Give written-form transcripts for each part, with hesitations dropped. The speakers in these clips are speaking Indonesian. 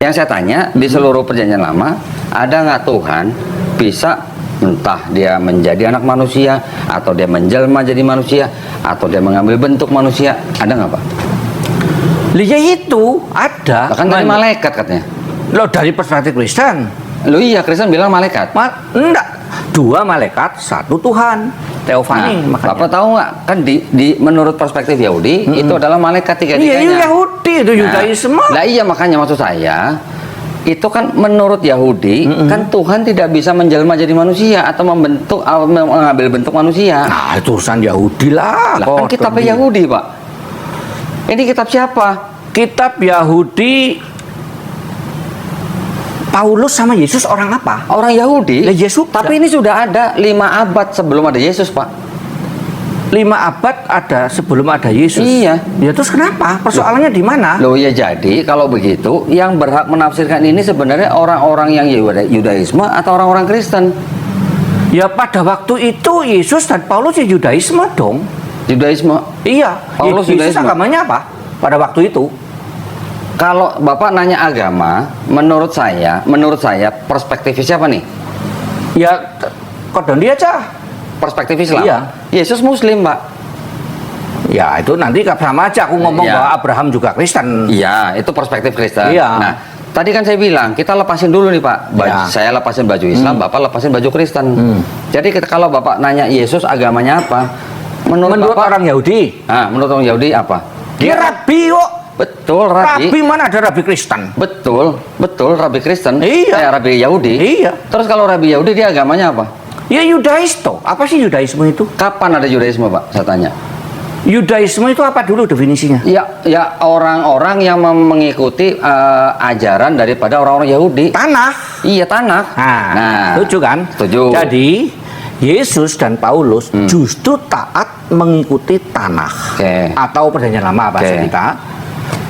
Yang saya tanya, di seluruh perjanjian lama, ada nggak Tuhan bisa entah dia menjadi anak manusia, atau dia menjelma jadi manusia, atau dia mengambil bentuk manusia, ada nggak Pak? Ya itu ada. Bahkan dari malaikat katanya. Loh, dari perspektif Kristen. Loh iya, Kristen bilang malaikat. Enggak, 2 malaikat, 1 Tuhan. Teofani, Nah, makanya. Bapak tahu nggak? Kan menurut perspektif Yahudi, itu adalah malaikat tiga-tiganya. Iya, Yahudi itu Yudaisme. Nah iya, makanya maksud saya, itu kan menurut Yahudi, kan Tuhan tidak bisa menjelma jadi manusia atau mengambil bentuk manusia. Nah, itu urusan Yahudi lah. Lah, kan kitabnya Yahudi, Pak. Ini kitab siapa? Kitab Yahudi. Paulus sama Yesus orang apa? Orang Yahudi. Lah, Yesus. Tapi ini sudah ada 5 abad sebelum ada Yesus, Pak. 5 abad ada sebelum ada Yesus. Iya. Ya terus kenapa? Persoalannya di mana? Loh ya, jadi kalau begitu yang berhak menafsirkan ini sebenarnya orang-orang yang Yudaisme atau orang-orang Kristen? Ya pada waktu itu Yesus dan Paulus ya Yudaisme dong. Yudaisme. Iya. Paulus Yesus Yudaisme. agamanya apa? Pada waktu itu. Kalau Bapak nanya agama, menurut saya perspektifnya siapa nih? Ya kodon dia aja. Perspektif Islam. Iya. Yesus Muslim, Pak. Ya itu nanti sama aja aku ngomong Iya. bahwa Abraham juga Kristen. Iya, itu perspektif Kristen. Iya. Nah, tadi kan saya bilang kita lepasin dulu nih Pak. Iya. Saya lepasin baju Islam, Bapak lepasin baju Kristen. Jadi kalau Bapak nanya Yesus agamanya apa? Menurut Bapak, orang Yahudi, menurut orang Yahudi apa? dia rabi kok. Betul, rabi. Rabi mana ada rabi Kristen? Betul, rabi Kristen. Iya. Rabi Yahudi. Iya. Terus kalau rabi Yahudi dia agamanya apa? Ya Yudais toh. Apa sih Yudaisme itu? Kapan ada Yudaisme, Pak? Saya tanya. Yudaisme itu apa dulu definisinya? Ya orang-orang yang mengikuti ajaran daripada orang-orang Yahudi. Tanah. Iya, Tanakh. Nah, setuju kan? Setuju. Jadi Yesus dan Paulus justru taat mengikuti Tanakh. Oke. Atau perjanjian lama bahasa Oke. kita.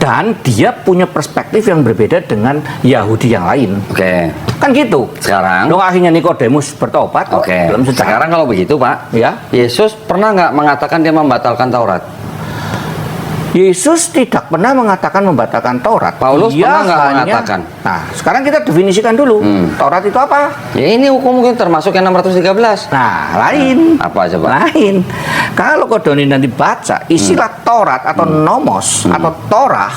Dan dia punya perspektif yang berbeda dengan Yahudi yang lain. Oke. Kan gitu. Sekarang. Dong akhirnya Nikodemus bertobat kok Oke. dalam sejarah. Sekarang kalau begitu, Pak, Ya. Yesus pernah nggak mengatakan dia membatalkan Taurat? Yesus tidak pernah mengatakan membatalkan Taurat. Paulus Dia pernah nggak hanya- mengatakan? Nah, sekarang kita definisikan dulu. Taurat itu apa? Ya ini hukum mungkin termasuk yang 613. Nah, lain. Apa coba? Lain. Kalau Kodoni nanti baca istilah Taurat atau nomos atau Torah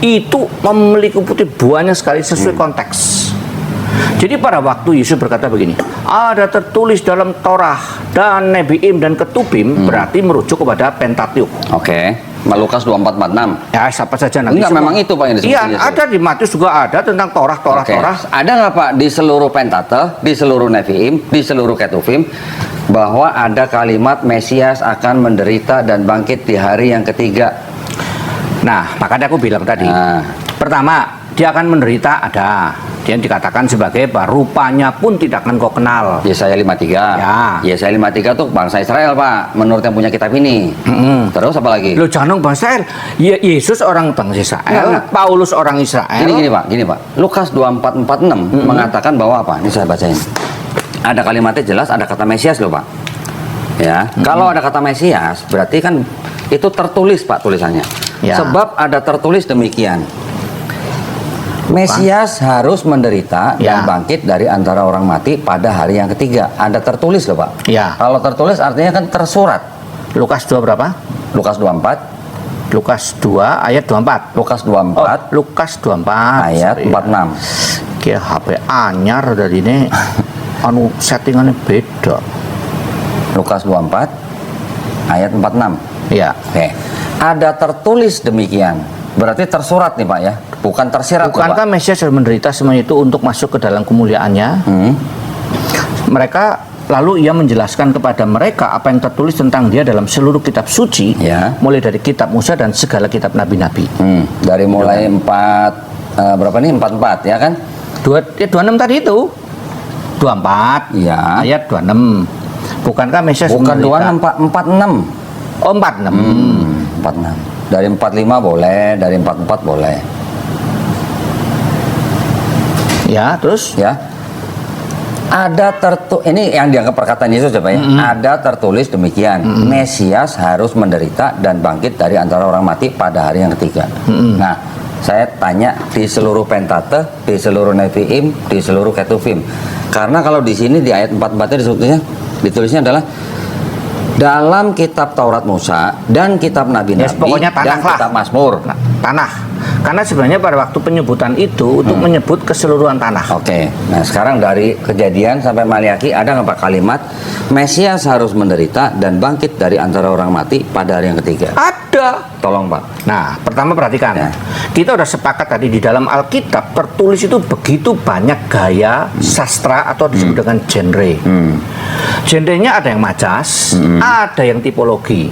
itu memiliki banyak sekali sesuai konteks. Jadi pada waktu Yesus berkata begini, ada tertulis dalam Torah dan Nebiim dan Ketubim, berarti merujuk kepada Pentateuch. Oke. Lukas 24:46. Ya, siapa saja nanti. Enggak, semua. memang itu, Pak, yang disebut Iya, Yesus. ada di Matius juga ada tentang Torah. Oke. Ada nggak Pak di seluruh Pentateuch, di seluruh Neviim, di seluruh Ketuvim bahwa ada kalimat Mesias akan menderita dan bangkit di hari yang ketiga? Nah, makanya aku bilang tadi. Nah. Pertama, dia akan menderita ada. Dia dikatakan sebagai rupanya pun tidak akan kau kenal. Yesaya 53. Ya. Yesaya 53 tuh bangsa Israel, Pak, menurut yang punya kitab ini. Terus apa lagi? Lo jangan bangsa Israel. Yesus orang bangsa Israel, Enggak. Paulus orang Israel. Gini Pak. Lukas 24:46 mengatakan bahwa apa? Ini saya bacain. Ada kalimatnya jelas, ada kata Mesias loh, Pak. Ya. Kalau ada kata Mesias, berarti kan itu tertulis, Pak, tulisannya. Ya. Sebab ada tertulis demikian. Mesias harus menderita Ya. dan bangkit dari antara orang mati pada hari yang ketiga. Ada tertulis loh, Pak. Ya. Kalau tertulis artinya kan tersurat. Lukas 2 berapa? Lukas 24, Lukas 2 ayat 24. Lukas 24 Lukas 24 ayat sorry. 46. Kayak HP anyar dari ini. Anu settingannya beda. Lukas 24 ayat 46. Ya. Oke. Ada tertulis demikian. Berarti tersurat nih, Pak, ya. Bukan tersirat, loh, Bukankah Pak. Mesias harus menderita semuanya itu untuk masuk ke dalam kemuliaannya? Mereka lalu ia menjelaskan kepada mereka apa yang tertulis tentang dia dalam seluruh kitab suci, Ya. mulai dari kitab Musa dan segala kitab nabi-nabi. Dari mulai 4 berapa nih? 44 ya kan? 26 tadi itu. 24 Ya. ayat 26. Bukankah Mesias Bukan menderita? 26, Pak, 46. Oh, 46. 46. Dari 45 boleh, dari 44 boleh. Ya, terus Ya. Ada ini yang dianggap perkataan Yesus apa ya? Ada tertulis demikian. Mesias harus menderita dan bangkit dari antara orang mati pada hari yang ketiga. Nah, saya tanya di seluruh Pentateuch, di seluruh Nevi'im, di seluruh Ketuvim. Karena kalau di sini di ayat 44-nya ditulisnya adalah dalam kitab Taurat Musa dan kitab Nabi-Nabi pokoknya tanah dan lah. kitab Mazmur. Nah, tanah. Karena sebenarnya pada waktu penyebutan itu untuk menyebut keseluruhan tanah. Oke, nah sekarang dari Kejadian sampai Maliaki ada nggak Pak kalimat Mesias harus menderita dan bangkit dari antara orang mati pada hari yang ketiga? Ada. Tolong Pak. Nah, pertama perhatikan. Ya. Kita udah sepakat tadi di dalam Alkitab tertulis itu begitu banyak gaya sastra atau disebut dengan genre. Genrenya ada yang majas, ada yang tipologi.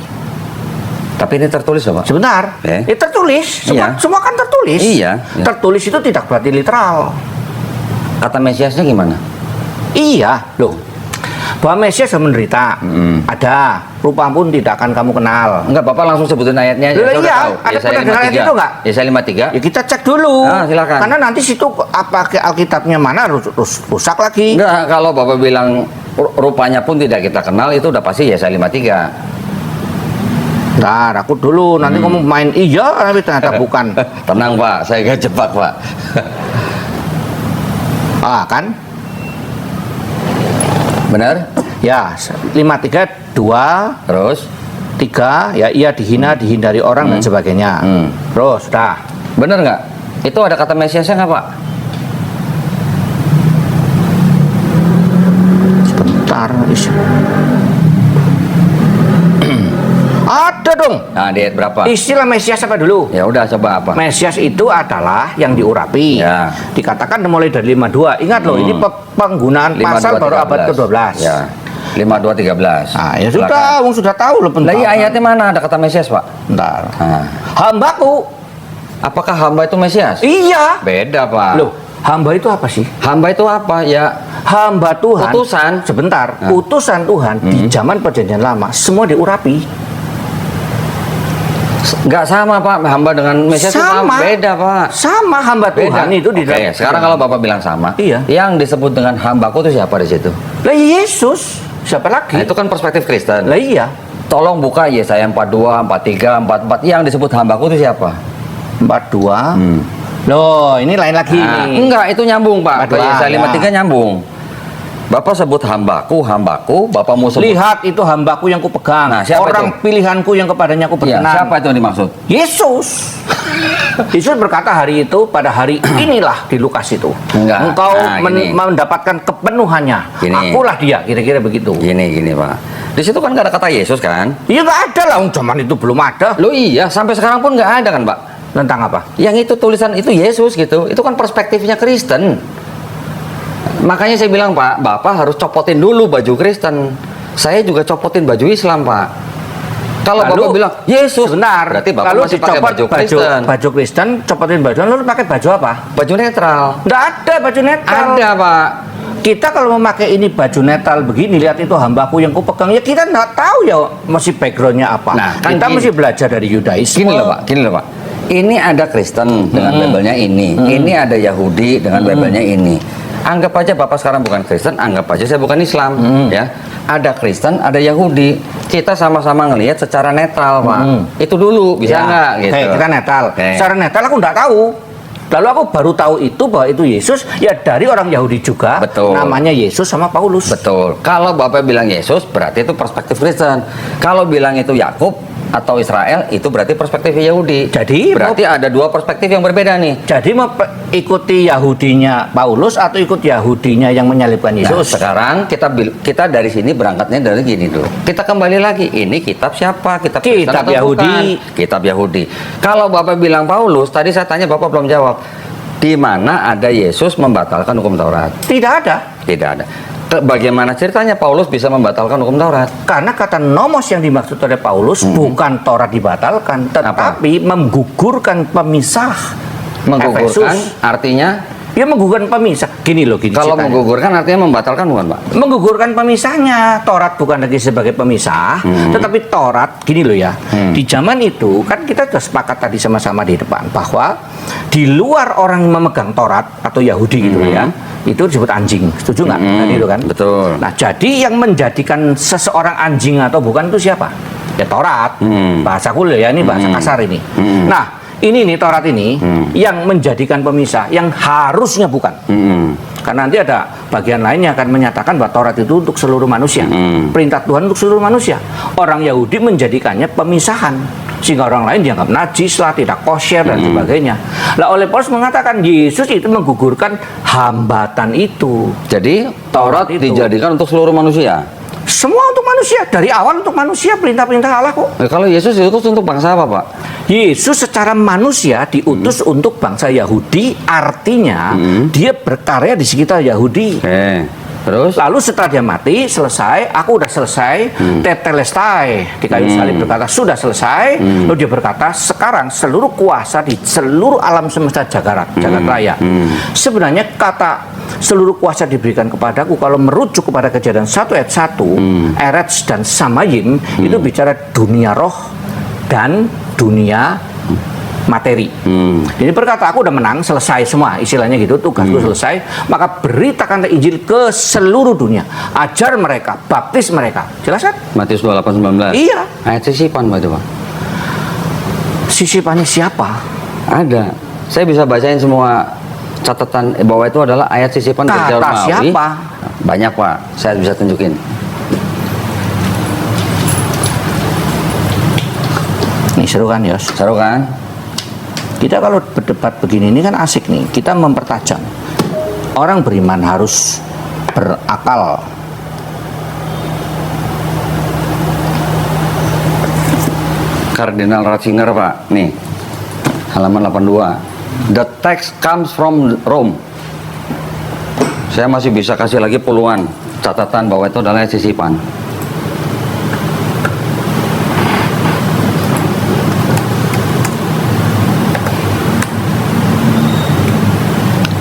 Tapi ini tertulis loh Pak. Sebentar, tertulis. Iya. Semua kan tertulis. Iya. Tertulis itu tidak berarti literal. Kata Mesiasnya gimana? Iya, loh. Bahwa Mesias akan menderita, ada. Rupa pun tidak akan kamu kenal. Enggak, Bapak langsung sebutin ayatnya aja. Loh, Saya udah iya, tahu. ada Yesaya pernah dengar ayat 53. itu nggak? Yesaya 53. Ya kita cek dulu. Silakan. Karena nanti situ apa ke Alkitabnya mana rusak lagi. Enggak, kalau Bapak bilang rupanya pun tidak kita kenal itu udah pasti Yesaya 53. Ntar aku dulu nanti kamu main iya tapi ternyata bukan. Tenang Pak, saya gak jebak Pak. Kan? Benar? Ya, 53 2 Terus? 3 ya ia dihina, dihindari orang dan sebagainya. Terus dah. Benar nggak? Itu ada kata Mesiasnya nggak Pak? Sebentar. Ada dong. Nah, di ayat berapa? Istilah Mesias apa dulu? Ya udah coba apa? Mesias itu adalah yang diurapi. Ya. Dikatakan mulai dari 52. Ingat loh, ini penggunaan pasal baru abad ke-12. Ya. 52:13. Nah, ya sudah, wong sudah tahu loh Lah iya, ayatnya mana ada kata Mesias, Pak? Bentar. Nah. Hambaku. Apakah hamba itu Mesias? Iya. Beda, Pak. Loh, hamba itu apa sih? Hamba itu apa? Ya, Hamba Tuhan. utusan. Sebentar. Utusan Tuhan di zaman Perjanjian Lama semua diurapi. Nggak sama Pak, hamba dengan Mesias itu Sama. beda Pak. Sama hamba Tuhan itu di Oke, sekarang kalau Bapak bilang sama, Iya. yang disebut dengan hambaku itu siapa di situ? Lah Yesus. Siapa lagi? Nah, itu kan perspektif Kristen. Lah iya. Tolong buka Yesaya 42, 43, 44. Yang disebut hambaku itu siapa? 42. Loh, ini lain lagi Nah, nih. enggak, itu nyambung Pak. Ke 42, Yesaya ya. 53 nyambung. Bapak sebut hambaku, Bapak mau sebut. Lihat itu hambaku yang kupegang. Nah, siapa orang itu? pilihanku yang kepadanya aku Iya, berkenan. siapa itu yang dimaksud? Yesus. Yesus berkata hari itu pada hari inilah di Lukas itu. Enggak. Engkau Nah, gini. mendapatkan kepenuhannya. Gini. Akulah dia, kira-kira begitu. Gini Pak. Di situ kan nggak ada kata Yesus kan? Iya nggak ada lah, zaman itu belum ada. Loh iya, sampai sekarang pun nggak ada kan Pak? Tentang apa? Yang itu tulisan itu Yesus gitu. Itu kan perspektifnya Kristen. Makanya saya bilang Pak, Bapak harus copotin dulu baju Kristen. Saya juga copotin baju Islam Pak. Kalau Lalu, Bapak bilang Yesus, Sebentar. berarti Bapak lalu masih pakai dicopot baju Kristen. Baju Kristen, copotin baju. Lalu pakai baju apa? Baju netral. Nggak ada baju netral. Ada Pak. Kita kalau memakai ini baju netral begini, lihat itu hambaku yang kupegang, ya kita nggak tahu ya masih backgroundnya apa. Nah, kan kita gini. mesti belajar dari Yudaisme. Gini loh Pak. Ini ada Kristen dengan labelnya ini. Ini ada Yahudi dengan labelnya ini. Anggap aja Bapak sekarang bukan Kristen, anggap aja saya bukan Islam, ya. Ada Kristen, ada Yahudi. Kita sama-sama ngelihat secara netral, Pak. Itu dulu bisa Ya. nggak gitu? Oke, kita netral. Oke. Secara netral aku nggak tahu. Lalu aku baru tahu itu bahwa itu Yesus ya dari orang Yahudi juga. Betul. Namanya Yesus sama Paulus. Betul. Kalau Bapak bilang Yesus, berarti itu perspektif Kristen. Kalau bilang itu Yakub atau Israel, itu berarti perspektif Yahudi. Jadi, berarti ada dua perspektif yang berbeda nih. Jadi mau ikuti Yahudinya Paulus atau ikut Yahudinya yang menyalibkan Nah, Yesus? sekarang kita dari sini berangkatnya dari gini dulu. Kita kembali lagi, ini kitab siapa? Kitab Kristen Kitab atau Yahudi. bukan? Kitab Yahudi. Kalau Bapak bilang Paulus, tadi saya tanya Bapak belum jawab. Di mana ada Yesus membatalkan hukum Taurat? Tidak ada. Tidak ada. Bagaimana ceritanya Paulus bisa membatalkan hukum Taurat? Karena kata nomos yang dimaksud oleh Paulus bukan Taurat dibatalkan, tetapi menggugurkan pemisah. Menggugurkan Efesus. artinya Dia menggugurkan pemisah. Gini loh, gini kalau ceritanya. menggugurkan artinya membatalkan bukan Pak? Menggugurkan pemisahnya. Taurat bukan lagi sebagai pemisah, tetapi Taurat gini loh ya. Di zaman itu kan kita sudah sepakat tadi sama-sama di depan bahwa di luar orang yang memegang Taurat atau Yahudi gitu ya, itu disebut anjing. Setuju nggak? Tadi itu kan. Betul. Nah, jadi yang menjadikan seseorang anjing atau bukan itu siapa? Ya Taurat. Bahasa kuliah ya, ini bahasa kasar ini. Nah, ini nih Taurat ini yang menjadikan pemisah, yang harusnya bukan. Karena nanti ada bagian lainnya akan menyatakan bahwa Taurat itu untuk seluruh manusia. Perintah Tuhan untuk seluruh manusia. Orang Yahudi menjadikannya pemisahan. Sehingga orang lain dianggap najis lah, tidak kosher dan sebagainya. Lah oleh Paulus mengatakan Yesus itu menggugurkan hambatan itu. Jadi Taurat itu dijadikan untuk seluruh manusia. semua untuk manusia, dari awal untuk manusia, perintah-perintah Allah kok. Kalau Yesus diutus untuk bangsa apa, Pak? Yesus secara manusia diutus untuk bangsa Yahudi, artinya dia berkarya di sekitar Yahudi. Terus? Lalu setelah dia mati, selesai, aku udah selesai, tetelestai, di kayu salib berkata, sudah selesai. Lalu dia berkata, sekarang seluruh kuasa di seluruh alam semesta jagat raya. Sebenarnya kata seluruh kuasa diberikan kepadaku, kalau merujuk kepada Kejadian 1 ayat 1, Eretz dan Samayim, itu bicara dunia roh dan dunia materi. Jadi berkata, aku udah menang, selesai semua, istilahnya gitu, tugasku selesai, maka beritakanlah Injil ke seluruh dunia, ajar mereka, baptis mereka. Jelas kan? Matius 28:19. Iya. Ayat sisipan, Pak, itu, Pak. Sisipannya siapa? Ada. Saya bisa bacain semua catatan bahwa itu adalah ayat sisipan dari Kata Romawi. siapa? Banyak, Pak. Saya bisa tunjukin. Nih seru kan, Yos? Seru kan? Kita kalau berdebat begini ini kan asik nih. Kita mempertajam. Orang beriman harus berakal. Kardinal Ratzinger, Pak. Nih. Halaman 82. The text comes from Rome. Saya masih bisa kasih lagi puluhan catatan bahwa itu adalah sisipan.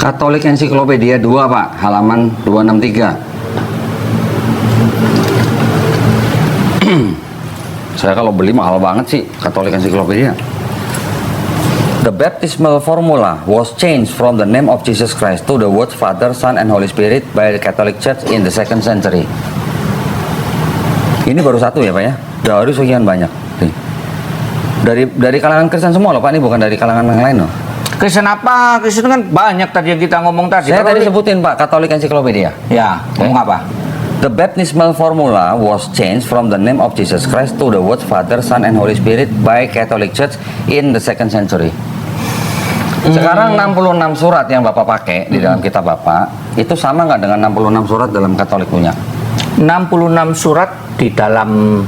Katolik Ensiklopedia 2, Pak, halaman 263. Saya kalau beli mahal banget sih Katolik Ensiklopedia. The baptismal formula was changed from the name of Jesus Christ to the words Father, Son, and Holy Spirit by the Catholic Church in the 2nd century. Ini baru satu ya, Pak ya? Dari sekian banyak. Nih. Dari kalangan Kristen semua loh, Pak, ini bukan dari kalangan yang lain loh. Kristen apa? Kristen kan banyak tadi yang kita ngomong tadi. Saya tadi sebutin, Pak, Katolik Ensiklopedia. Ya, ngomong apa? The baptismal formula was changed from the name of Jesus Christ to the words Father, Son, and Holy Spirit by Catholic Church in the 2nd century. Sekarang 66 surat yang Bapak pakai di dalam kitab Bapak, itu sama nggak dengan 66 surat dalam Katolik punya? 66 surat di dalam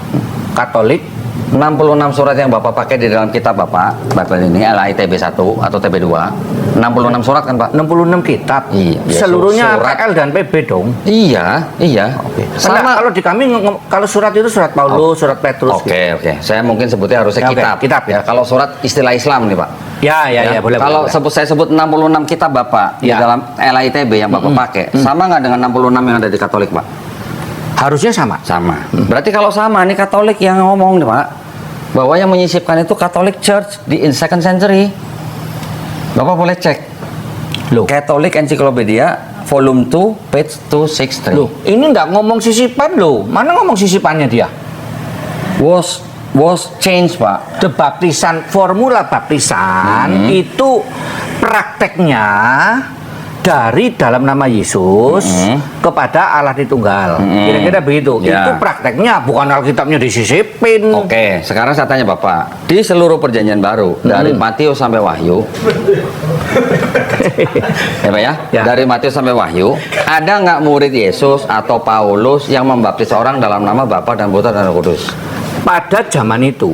Katolik. 66 surat yang Bapak pakai di dalam kitab Bapak ini LAITB 1 atau TB 2, 66 surat kan, Pak? 66 kitab. Iya, seluruhnya surat. PL dan PB dong. Iya. Oke. Sama. Kalau di kami kalau surat itu surat Paulus, surat Petrus. Oke. Saya mungkin sebutnya harusnya Oke, kitab. kitab ya. Kalau surat istilah Islam nih, Pak. Ya, boleh. Kalau boleh. saya sebut 66 kitab Bapak di Ya. dalam LAITB yang Bapak pakai, sama nggak dengan 66 yang ada di Katolik, Pak? Harusnya sama. Sama. Berarti kalau sama, nih Katolik yang ngomong nih, Pak, bahwa yang menyisipkan itu Catholic Church di 2nd century. Bapak boleh cek. Loh. Catholic Encyclopedia volume 2 page 263. Loh, ini nggak ngomong sisipan loh. Mana ngomong sisipannya dia? Was changed, Pak. The baptisan, formula baptisan itu prakteknya dari dalam nama Yesus kepada Allah Tritunggal. Kira-kira begitu. Ya. Itu prakteknya, bukan Alkitabnya disisipin. Oke, sekarang saya tanya Bapak, di seluruh perjanjian baru dari Matius sampai Wahyu, ya Pak ya, Ya. dari Matius sampai Wahyu, ada nggak murid Yesus atau Paulus yang membaptis orang dalam nama Bapa dan Putra dan Roh Kudus? Pada zaman itu,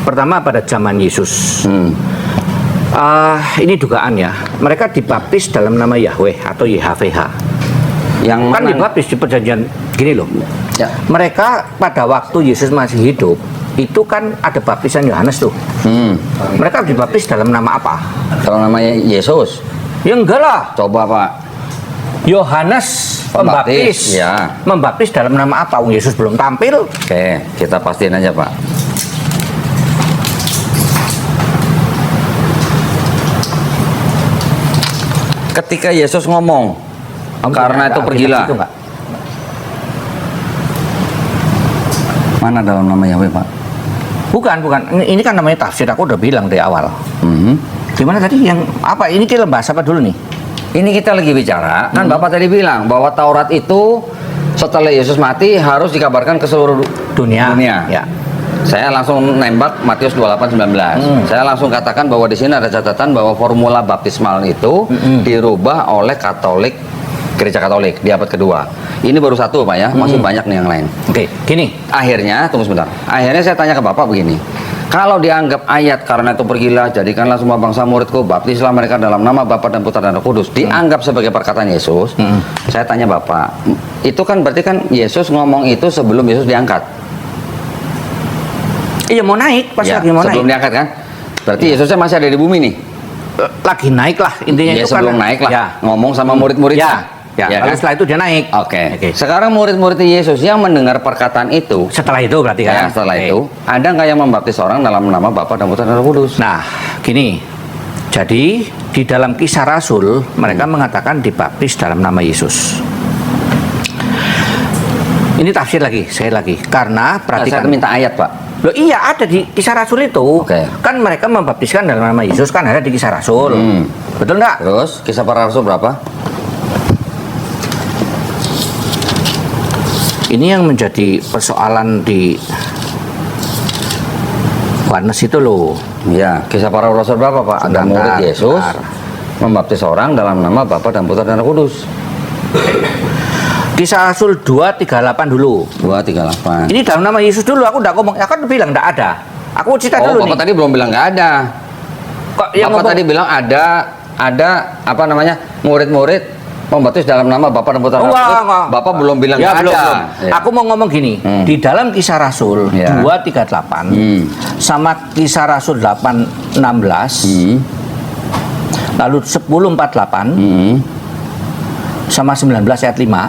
pertama pada zaman Yesus. Ini dugaan ya, mereka dibaptis dalam nama Yahweh atau YHWH. Yang Kan mana? dibaptis di perjanjian gini loh. Ya. Mereka pada waktu Yesus masih hidup, itu kan ada baptisan Yohanes tuh. Mereka dibaptis dalam nama apa? Kalau namanya Yesus, Ya enggak lah. coba Pak. Yohanes Pembaptis. Ya. Membaptis dalam nama apa? Yesus belum tampil. Oke, kita pastiin aja Pak. Ketika Yesus ngomong, karena itu pergilah. Itu enggak? Mana dalam nama Yahweh, Pak? Bukan. Ini kan namanya tafsir. Aku udah bilang dari awal. Gimana tadi yang apa? Ini kita bahas apa dulu nih? Ini kita lagi bicara, kan Bapak tadi bilang bahwa Taurat itu setelah Yesus mati harus dikabarkan ke seluruh Dunia. Ya. Saya langsung nembak Matius 28:19. Saya langsung katakan bahwa di sini ada catatan bahwa formula baptismal itu dirubah oleh Katolik, Gereja Katolik di abad kedua. Ini baru satu Pak ya, masih banyak nih yang lain. Oke, gini. Akhirnya, tunggu sebentar. Akhirnya saya tanya ke Bapak begini. Kalau dianggap ayat karena itu pergilah, jadikanlah semua bangsa muridku, baptislah mereka dalam nama Bapa dan Putra dan Roh Kudus, dianggap sebagai perkataan Yesus. Saya tanya Bapak, itu kan berarti kan Yesus ngomong itu sebelum Yesus diangkat. Iya mau naik, pas Ya, lagi mau sebelum naik. diangkat kan? Berarti Yesusnya masih ada di bumi nih. Lagi naik lah intinya Ya itu sebelum kan. naik lah, Ya. ngomong sama murid-muridnya. Ya, kan? lalu setelah itu dia naik. Oke. Sekarang murid-murid Yesus yang mendengar perkataan itu, Setelah itu berarti kan. ya, setelah Oke. itu ada nggak yang membaptis orang dalam nama Bapa dan Putra dan Roh Kudus? Nah, gini. Jadi di dalam Kisah Rasul mereka mengatakan dibaptis dalam nama Yesus. Ini tafsir lagi, sekali lagi. Karena Saya perhatikan. minta ayat Pak. Loh iya ada di Kisah Rasul itu. Oke. Kan mereka membaptiskan dalam nama Yesus kan ada di Kisah Rasul. Betul nggak? Terus kisah para rasul berapa? Ini yang menjadi persoalan di Yohanes itu loh. Ya, kisah para rasul berapa Pak? Ada Sebentar, murid Yesus sebentar. membaptis orang dalam nama Bapa dan Putra dan Roh Kudus. Kisah Rasul 2:38 dulu. 2:38. Ini dalam nama Yesus dulu, aku udah ngomong, aku kan bilang enggak ada. Aku cerita Oh, dulu Bapak nih. tadi belum bilang nggak ada. Kok yang Bapak ngomong, tadi bilang ada apa namanya murid-murid membaptis dalam nama Bapa dan Putra dan Roh Kudus. enggak. Bapak belum bilang Ya, nggak belum, ada. belum. Ya. Aku mau ngomong gini, di dalam Kisah Rasul Ya. 2:38 sama Kisah Rasul 8:16 lalu 10:48 sama 19 ayat 5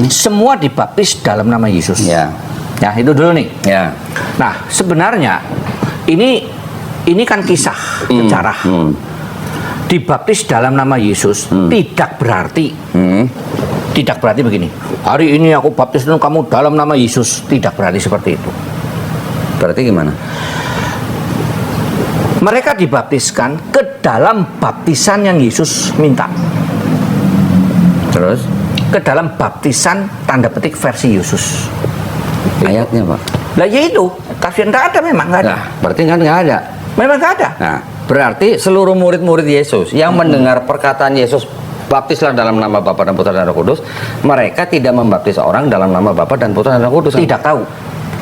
semua dibaptis dalam nama Yesus. Ya. Ya, itu dulu nih. Ya. Nah, sebenarnya ini kan kisah sejarah. Dibaptis dalam nama Yesus tidak berarti begini. Hari ini aku baptis kamu dalam nama Yesus, tidak berarti seperti itu. Berarti gimana? Mereka dibaptiskan ke dalam baptisan yang Yesus minta. Terus Ke dalam baptisan tanda petik versi Yesus. ayatnya Pak. Lah ya itu, kasihan tidak ada memang nggak ada. Nah, berarti kan nggak ada. Memang nggak ada. Nah, berarti seluruh murid-murid Yesus yang mendengar perkataan Yesus baptislah dalam nama Bapa dan Putra dan Roh Kudus, mereka tidak membaptis orang dalam nama Bapa dan Putra dan Roh Kudus. Tidak tahu.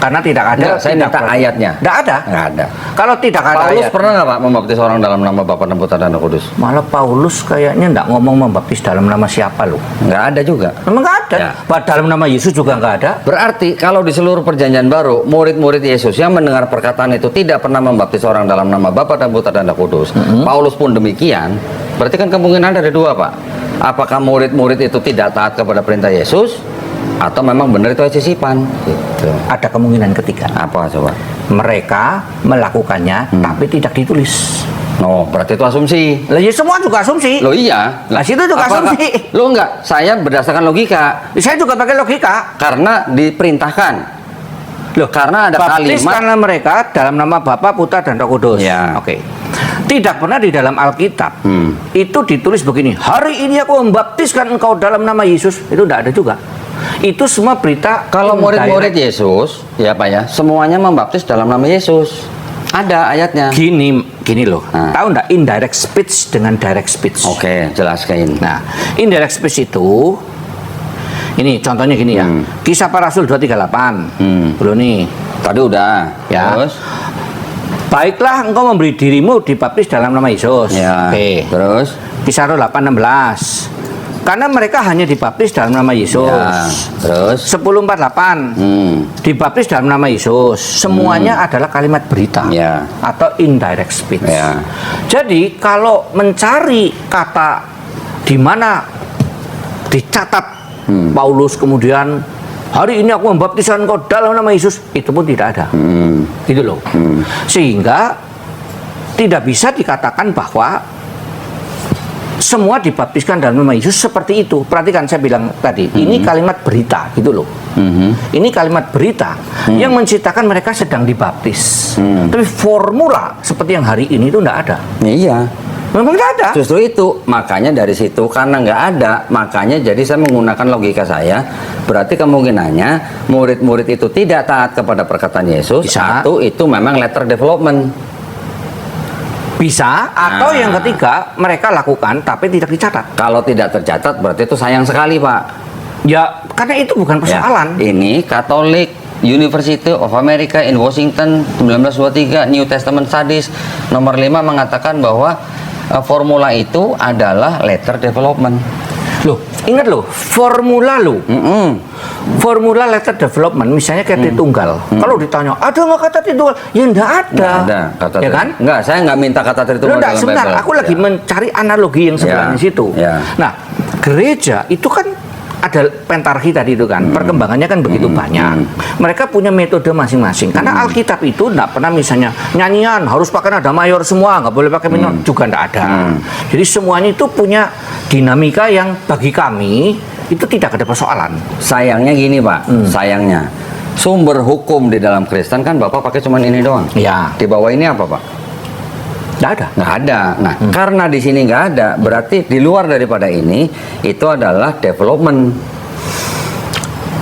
Karena tidak ada. Enggak, saya tidak minta berarti. ayatnya. Tidak ada. Nggak ada. Kalau tidak ada Paulus ayat, pernah nggak Pak membaptis orang dalam nama Bapa dan Putra dan Roh Kudus? malah Paulus kayaknya tidak ngomong membaptis dalam nama siapa loh. Nggak ada juga. Memang nggak ada. Ya. Bahkan dalam nama Yesus juga nggak ada. Berarti kalau di seluruh perjanjian baru, murid-murid Yesus yang mendengar perkataan itu tidak pernah membaptis orang dalam nama Bapa dan Putra dan Roh Kudus. Paulus pun demikian. Berarti kan kemungkinan ada dua Pak. Apakah murid-murid itu tidak taat kepada perintah Yesus, atau memang benar itu sisipan? Gitu. Ada kemungkinan ketiga. Apa coba? Mereka melakukannya tapi tidak ditulis. Oh, berarti itu asumsi. Lah ya semua juga asumsi. Loh iya. Lah, situ juga Apakah- asumsi. Loh enggak, saya berdasarkan logika. Saya juga pakai logika. Karena diperintahkan. Loh, Karena ada kalimat. baptiskanlah mereka dalam nama Bapa, Putra dan Roh Kudus. Ya. Oke. Tidak pernah di dalam Alkitab itu ditulis begini. Hari ini aku membaptiskan engkau dalam nama Yesus. Itu tidak ada juga. Itu semua berita. Kalau murid-murid indirect. Yesus, ya Pak ya, semuanya membaptis dalam nama Yesus. Ada ayatnya. Gini loh. Nah. Tahu enggak indirect speech dengan direct speech? Oke, jelaskan. Nah, indirect speech itu ini contohnya gini ya. Kisah Para Rasul 2:38. Belum nih. Tadi udah. Ya. Terus? Baiklah engkau memberi dirimu dibaptis dalam nama Yesus. Ya. Oke. Terus? Kisah Rasul 8:16. Karena mereka hanya dibaptis dalam nama Yesus. Ya. Terus? 10:48. Dibaptis dalam nama Yesus. Semuanya adalah kalimat berita Ya. atau indirect speech. Ya. Jadi kalau mencari kata di mana dicatat Paulus kemudian hari ini aku membaptiskan kau dalam nama Yesus, itu pun tidak ada. Gitu loh. Sehingga tidak bisa dikatakan bahwa semua dibaptiskan dalam nama Yesus seperti itu. Perhatikan saya bilang tadi, ini kalimat berita gitu loh. Ini kalimat berita yang menceritakan mereka sedang dibaptis. Tapi formula seperti yang hari ini itu tidak ada. Iya. Memang tidak ada. Justru itu, makanya dari situ karena nggak ada, makanya jadi saya menggunakan logika saya. Berarti kemungkinannya murid-murid itu tidak taat kepada perkataan Yesus, Bisa. atau itu memang letter development. Bisa, atau yang ketiga mereka lakukan tapi tidak dicatat. Kalau tidak tercatat berarti itu sayang sekali, Pak. Ya, karena itu bukan Ya, persoalan. ini Catholic University of America in Washington 1923 New Testament Studies nomor 5 mengatakan bahwa formula itu adalah letter development. Loh, ingat loh, formula loh. Formula letter development, misalnya kayak Tritunggal. Kalau ditanya, ada nggak kata Tritunggal? Ya nggak ada. Nggak ada kata ya kan? Nggak, saya nggak minta kata Loh, Tritunggal enggak, dalam sebentar, Bible. aku lagi mencari analogi yang sebenarnya Ya, di situ. ya. Nah, gereja itu kan ada pentarki tadi itu kan, perkembangannya kan begitu banyak. Mereka punya metode masing-masing. Karena Alkitab itu tidak pernah misalnya nyanyian harus pakai nada mayor semua, nggak boleh pakai minor, juga tidak ada. Jadi semuanya itu punya dinamika yang bagi kami itu tidak ada persoalan. Sayangnya gini, Pak. Sayangnya sumber hukum di dalam Kristen kan Bapak pakai cuma ini doang. Ya, Di bawah ini apa, Pak? tidak ada. Nggak ada. Nah, karena di sini nggak ada, berarti di luar daripada ini itu adalah development.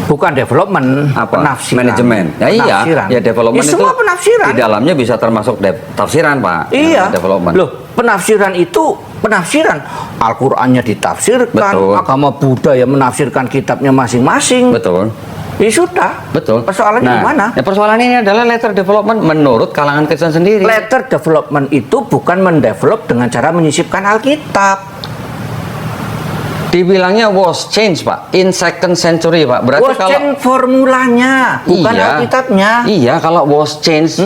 Bukan development, Apa? penafsiran. Manajemen. Ya iya, Penafsiran. ya development Ya, itu semua penafsiran. di dalamnya bisa termasuk tafsiran, Pak. Iya. Development. Loh, penafsiran itu penafsiran. Al-Qur'annya ditafsirkan, Betul. agama Buddha yang menafsirkan kitabnya masing-masing. Betul. Ya sudah. Betul. Persoalannya Nah, di mana? ya persoalan ini adalah letter development menurut kalangan Kristen sendiri. Letter development itu bukan mendevelop dengan cara menyisipkan Alkitab. Dibilangnya was change, Pak, in second century, Pak. Berarti Was kalau change formulanya, bukan Iya. Alkitabnya. Iya, kalau was change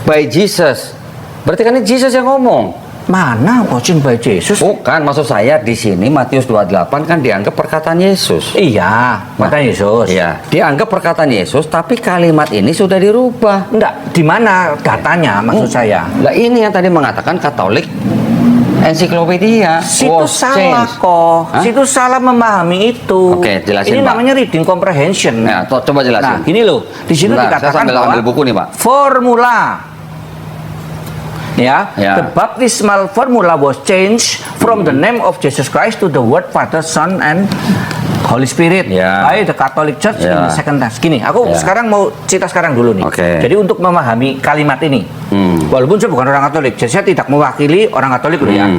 by Jesus. Berarti kan ini Jesus yang ngomong. Mana coaching by Jesus? Bukan, maksud saya di sini Matius 28 kan dianggap perkataan Yesus. Iya, kata Yesus. Iya, dianggap perkataan Yesus, tapi kalimat ini sudah dirubah. Enggak, di mana datanya maksud saya? Nah, ini yang tadi mengatakan Katolik ensiklopedia. Situ was salah change. kok. Hah? Situ salah memahami itu. Oke, jelasin, Ini Pak. namanya reading comprehension. Ya, coba jelasin. Nah, gini loh. Di situ Bentar, saya dikatakan sambil bahwa ambil buku nih, Pak. formula ya, Ya. the baptismal formula was changed from the name of Jesus Christ to the word Father, Son, and Holy Spirit Ya. by the Catholic Church in Ya. the second times. Gini, aku Ya. sekarang mau cerita sekarang dulu nih. Oke. Jadi untuk memahami kalimat ini, walaupun saya bukan orang Katolik, jadi saya tidak mewakili orang Katolik loh ya.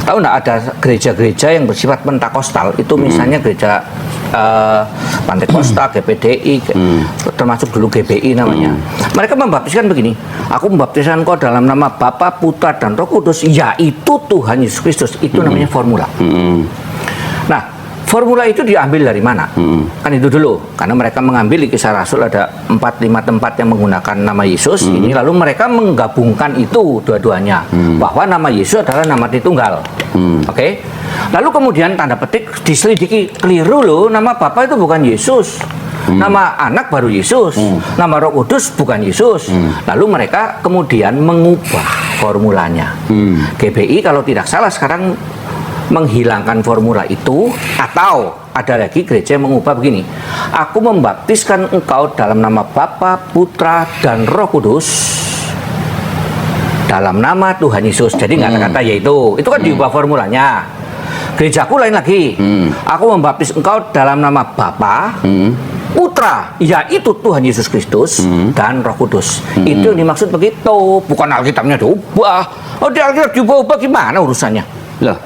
Tahu nggak ada gereja-gereja yang bersifat pentakostal itu misalnya gereja Pantekosta, GPDI, termasuk dulu GBI namanya. Mereka membaptiskan begini, aku membaptiskan kau dalam nama Bapa, Putra, dan Roh Kudus, yaitu Tuhan Yesus Kristus. Itu namanya formula. Nah, formula itu diambil dari mana? Kan itu dulu, karena mereka mengambil di Kisah Rasul ada 4-5 tempat yang menggunakan nama Yesus. Ini lalu mereka menggabungkan itu dua-duanya, bahwa nama Yesus adalah nama Tritunggal. Oke. Lalu kemudian tanda petik diselidiki, keliru loh, nama Bapa itu bukan Yesus. Nama anak baru Yesus, nama Roh Kudus bukan Yesus. Lalu mereka kemudian mengubah formulanya. GBI kalau tidak salah sekarang menghilangkan formula itu, atau ada lagi gereja yang mengubah begini, aku membaptiskan engkau dalam nama Bapa, Putra, dan Roh Kudus dalam nama Tuhan Yesus. Jadi nggak ada kata yaitu, itu kan diubah formulanya. Gerejaku lain lagi, aku membaptis engkau dalam nama Bapa, Putra, yaitu Tuhan Yesus Kristus, dan Roh Kudus. Itu yang dimaksud begitu, bukan Alkitabnya diubah. Oh, di Alkitab diubah gimana urusannya? Loh,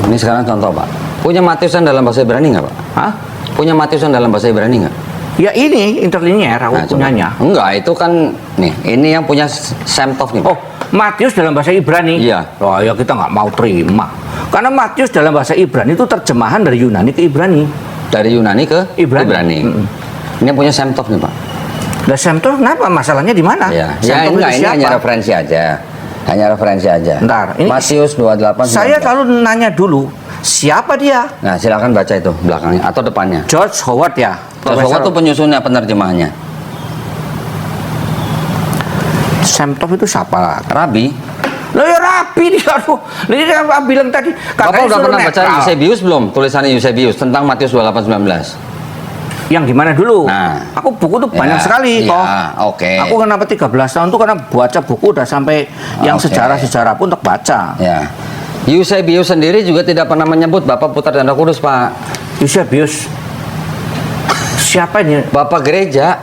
ini sekarang contoh, Pak. Punya Matiusan dalam bahasa Ibrani nggak, Pak? Hah? Punya Matiusan dalam bahasa Ibrani nggak? Ya ini interlinear aku Nah, coba. punyanya. Enggak, itu kan nih, ini yang punya Semtov nih, Pak. Oh, Matius dalam bahasa Ibrani. Iya. Oh ya kita nggak mau terima. Karena Matius dalam bahasa Ibrani itu terjemahan dari Yunani ke Ibrani. Dari Yunani ke Ibrani. Ini yang punya Semtov nih, Pak. Lah Semtov kenapa? Masalahnya di mana? Ya, Semtov enggak, itu ini siapa? hanya referensi aja. Hanya referensi aja. Bentar, ini Matius 28. Saya selalu nanya dulu, siapa dia? Nah, silakan baca itu belakangnya atau depannya. George Howard ya. Joshua itu penyusunnya, penerjemahannya. Semtov itu siapa? Rabi. Loh ya rapi dia. Aduh. Ini kan bilang tadi. Bapak udah pernah baca netral. Eusebius belum? Tulisannya Eusebius tentang Matius 28:19. Yang gimana dulu? Nah. Aku buku tuh banyak Ya, sekali iya, kok. oke. Aku kenapa 13 tahun tuh karena baca buku udah sampai yang Oke. sejarah-sejarah pun untuk baca. Ya. Eusebius sendiri juga tidak pernah menyebut Bapak Putra dan Roh Kudus, Pak. Eusebius. Siapa ini? Bapak gereja.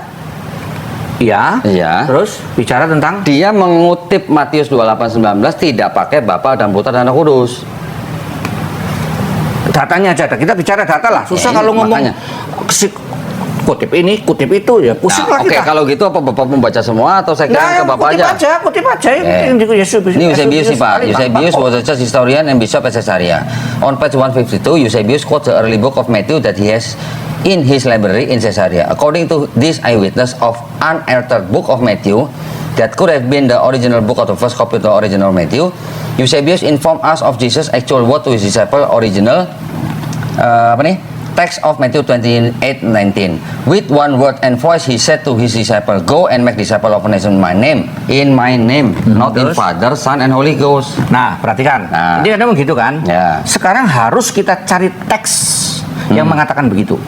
Iya. Iya. Terus bicara tentang Dia mengutip Matius 28:19 tidak pakai Bapa dan Putra dan Roh Kudus. datanya aja. Kita bicara data lah. Susah Ya, kalau ngomong makanya. kutip ini, kutip itu ya pusing lah Oke, kita. kalau gitu apa Bapak membaca semua atau saya Nah, kirim ke Bapak kutip aja? kutip aja. Ini Eusebius nih Pak. Eusebius was a church historian and bishop at Caesarea. On page 152, Eusebius quotes the early book of Matthew that he has in his library in Caesarea. According to this eyewitness of unearthed book of Matthew, that could have been the original book of the first copy of the original Matthew, Eusebius informed us of Jesus' actual word to his disciple original text of Matthew 28:19. With one word and voice he said to his disciple, "Go and make disciple of nations in my name, not in Terus? Father, Son, and Holy Ghost." Nah, perhatikan. Nah. Dia kadang begitu kan? Ya. Sekarang harus kita cari teks yang mengatakan begitu.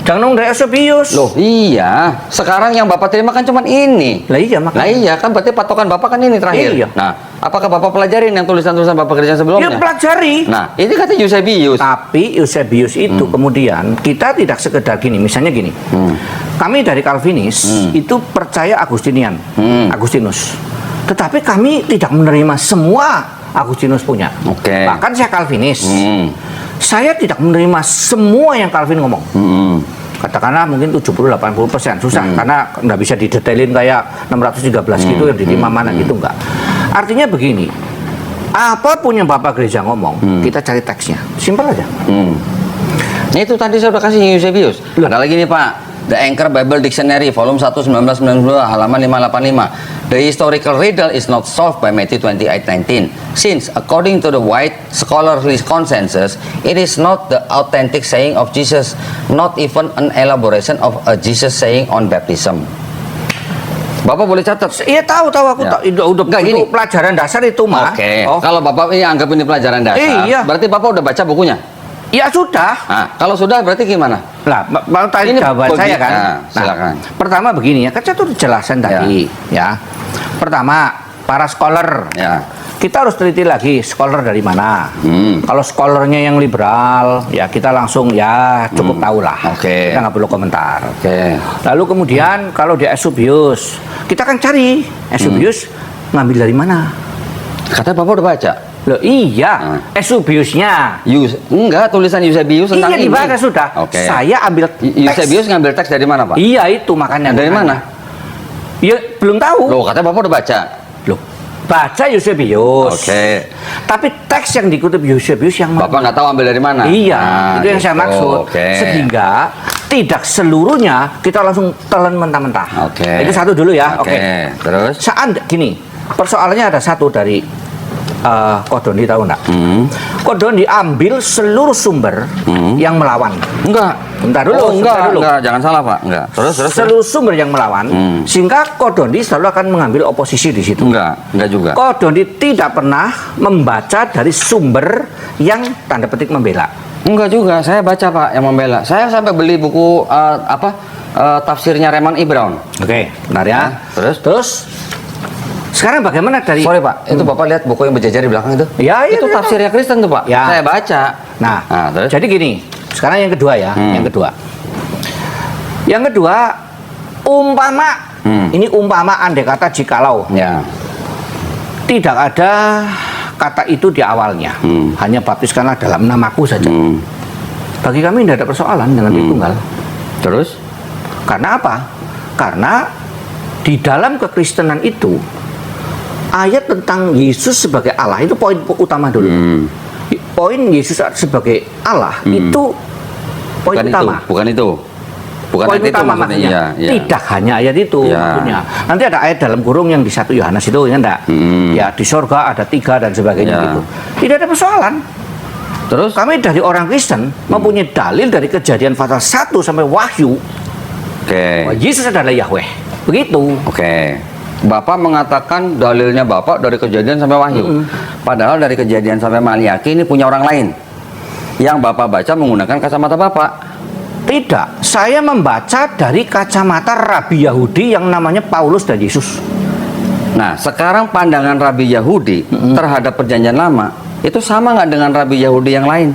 Jangan ngomong dari Eusebius. Loh, iya. Sekarang yang Bapak terima kan cuma ini. Lah iya makanya. Nah iya, kan berarti patokan Bapak kan ini terakhir. Iya. Nah, apakah Bapak pelajarin yang tulisan-tulisan Bapak kerja Dia sebelumnya? pelajari. Nah, ini kata Eusebius. Tapi Eusebius itu kemudian kita tidak sekedar gini, misalnya gini. Kami dari Calvinis itu percaya Agustinian, Agustinus. Tetapi kami tidak menerima semua Agustinus punya. Oke. Bahkan saya Calvinis. Hmm. Saya tidak menerima semua yang Calvin ngomong. Hmm. Katakanlah mungkin 70-80% susah karena nggak bisa didetailin kayak 613 gitu yang diterima mana gitu enggak. Artinya begini, apapun yang Bapak gereja ngomong, kita cari teksnya, simpel aja. Nah, itu tadi saya udah kasih Eusebius. Ada lagi nih Pak. The Anchor Bible Dictionary, volume 1, 1992, halaman 585. The historical riddle is not solved by Matthew 28:19. Since, according to the wide scholarly consensus, it is not the authentic saying of Jesus, not even an elaboration of a Jesus saying on baptism. Bapak boleh catat. Iya tahu aku Ya. tahu udah Nggak, itu gini. pelajaran dasar itu mah. Oke. Oh. Kalau Bapak ini anggap ini pelajaran dasar, Iya. berarti Bapak udah baca bukunya. Ya sudah. Nah, kalau sudah berarti gimana? Lah, mau tanya Ini jawaban saya kan. nah, silakan. Pertama begini ya, kan saya tuh dijelasin tadi ya. Pertama, para scholar. Ya. Kita harus teliti lagi scholar dari mana. Kalau scholarnya yang liberal, ya kita langsung ya cukup tahu lah. Oke. Kita nggak perlu komentar. Oke. Lalu kemudian kalau di Eusebius, kita kan cari Eusebius ngambil dari mana. Katanya Bapak udah baca. Loh iya, Eusebiusnya. Enggak, tulisan Eusebius tentang Iya ini. dibaca sudah. Oke. Saya ambil Eusebius ngambil teks dari mana, Pak? Iya itu makanya. Dari mana? Ya belum tahu. Loh, katanya Bapak udah baca. Loh, baca Eusebius. Oke. Tapi teks yang dikutip Eusebius yang mana? Bapak nggak tahu ambil dari mana? Iya, Nah, itu yang saya gitu. maksud. Oke. Sehingga tidak seluruhnya kita langsung telan mentah-mentah. Oke. Itu satu dulu ya. Oke. Terus? Saat gini, persoalannya ada satu dari Kodoni tahu nggak? Kodoni ambil seluruh sumber yang melawan. Enggak. Bentar dulu, Oh, enggak, sebentar dulu. enggak, jangan salah, Pak. Enggak. Terus. Seluruh sumber yang melawan, sehingga Kodoni selalu akan mengambil oposisi di situ. Enggak juga. Kodoni tidak pernah membaca dari sumber yang tanda petik membela. Enggak juga, saya baca Pak yang membela. Saya sampai beli buku tafsirnya Raymond E. Brown. Oke, benar ya. Terus? Sekarang bagaimana dari? Sorry Pak, itu Bapak lihat buku yang berjajar di belakang itu? Ya, iya, itu iya, tafsirnya Kristen tuh Pak. Ya. Saya baca. Nah, terus? jadi gini. Sekarang yang kedua ya, yang kedua. Yang kedua, umpama ini umpama andai kata jikalau Ya. tidak ada kata itu di awalnya, hanya baptiskanlah dalam namaku saja. Bagi kami tidak ada persoalan dengan Tritunggal. Terus? Karena apa? Karena di dalam kekristenan itu ayat tentang Yesus sebagai Allah itu poin utama dulu. Poin Yesus sebagai Allah itu poin Bukan utama. itu, bukan itu. Bukan Poin ayat itu utama maksudnya. maksudnya. Iya. Tidak hanya ayat itu Ya. maksudnya. Nanti ada ayat dalam kurung yang di 1 Yohanes itu ya enggak? Ya di sorga ada 3 dan sebagainya Ya. gitu. Tidak ada persoalan. Terus? Kami dari orang Kristen mempunyai dalil dari Kejadian pasal 1 sampai Wahyu Oke. bahwa Yesus adalah Yahweh. Begitu. Oke. Bapak mengatakan dalilnya Bapak dari Kejadian sampai Wahyu. Padahal dari Kejadian sampai Maliaki ini punya orang lain. Yang Bapak baca menggunakan kacamata Bapak. Tidak, saya membaca dari kacamata Rabi Yahudi yang namanya Paulus dan Yesus. Nah, sekarang pandangan Rabi Yahudi terhadap Perjanjian Lama itu sama nggak dengan Rabi Yahudi yang lain?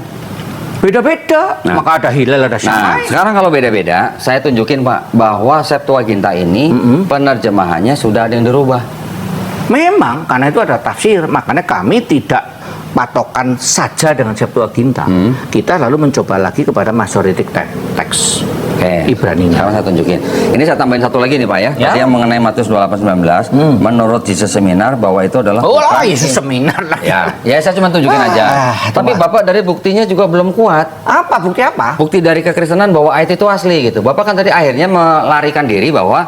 Beda-beda, Nah. maka ada Hilal, ada Nah, Syamai. sekarang kalau beda-beda, saya tunjukin Pak bahwa Septuaginta ini penerjemahannya sudah ada yang dirubah. Memang karena itu ada tafsir, makanya kami tidak patokan saja dengan Septuaginta. Kita lalu mencoba lagi kepada Masoretic teks Oke. Ibrani-nya. Sekarang saya tunjukin. Ini saya tambahin satu lagi nih Pak ya. Ya. Tadi yang mengenai Matius 28:19, menurut Jesus Seminar bahwa itu adalah Oh lah, Yesus seminar lah. Ya saya cuma tunjukin aja. Tapi teman. Bapak dari buktinya juga belum kuat. Apa bukti apa? Bukti dari kekristenan bahwa ayat itu asli gitu. Bapak kan tadi akhirnya melarikan diri bahwa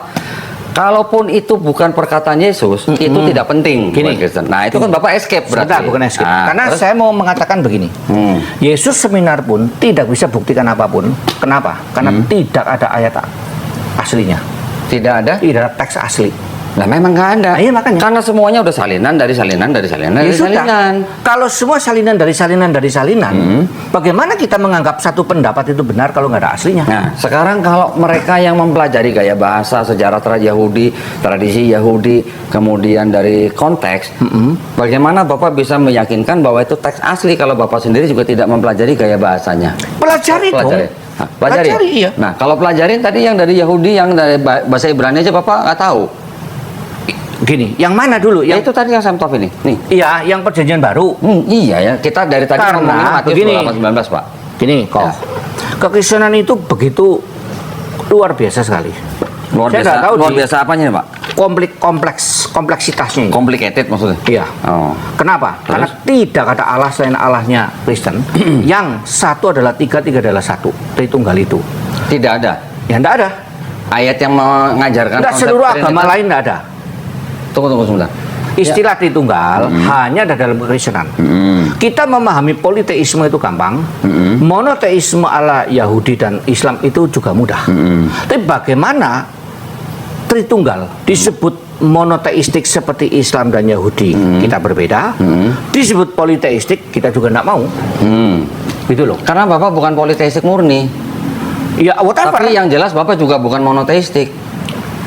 kalaupun itu bukan perkataan Yesus, itu tidak penting Gini. buat Kristen. Nah, itu kan Bapak escape berarti. Sebentar, bukan escape. Nah, Karena terus? saya mau mengatakan begini. Yesus seminar pun tidak bisa buktikan apapun. Kenapa? Karena tidak ada ayat aslinya. Tidak ada. Tidak ada teks asli. Nah, memang nggak ada. Iya, makanya. Karena semuanya udah salinan dari salinan dari salinan Ya dari sudah. salinan. Kalau semua salinan dari salinan dari salinan, bagaimana kita menganggap satu pendapat itu benar kalau nggak ada aslinya? Nah, sekarang kalau mereka yang mempelajari gaya bahasa, sejarah Yahudi, tradisi Yahudi, kemudian dari konteks, bagaimana Bapak bisa meyakinkan bahwa itu teks asli kalau Bapak sendiri juga tidak mempelajari gaya bahasanya? Pelajari dong. Nah, pelajari. Pelajari, iya. Nah, kalau pelajarin tadi yang dari Yahudi, yang dari bahasa Ibrani aja Bapak nggak tahu. Gini, yang mana dulu? Ya Yang itu tadi yang Sam Tov ini. Nih. iya, yang perjanjian baru. Iya ya, kita dari tadi Karena ngomongin Matius begini. 28:19, Pak. Gini, kok Ya. kekristenan itu begitu luar biasa sekali. Luar Saya biasa. nggak tahu Luar di- biasa apanya nih, Pak? kompleksitasnya. ini. Complicated maksudnya. Iya. Oh. Kenapa? Karena tidak ada Allah selain Allahnya Kristen. Yang satu adalah tiga, tiga adalah satu. Tritunggal itu. Tidak ada Ya enggak ada. ayat yang mengajarkan Enggak, seluruh agama Trinitas. lain enggak ada. Tunggu sebentar. Istilah Tritunggal hanya ada dalam kekristenan. Kita memahami politeisme itu gampang. Monoteisme ala Yahudi dan Islam itu juga mudah. Tapi bagaimana Tritunggal disebut monoteistik seperti Islam dan Yahudi kita berbeda, disebut politeistik kita juga enggak mau. Gitu loh. Karena Bapak bukan politeistik murni. Ya whatever. Tapi yang jelas Bapak juga bukan monoteistik.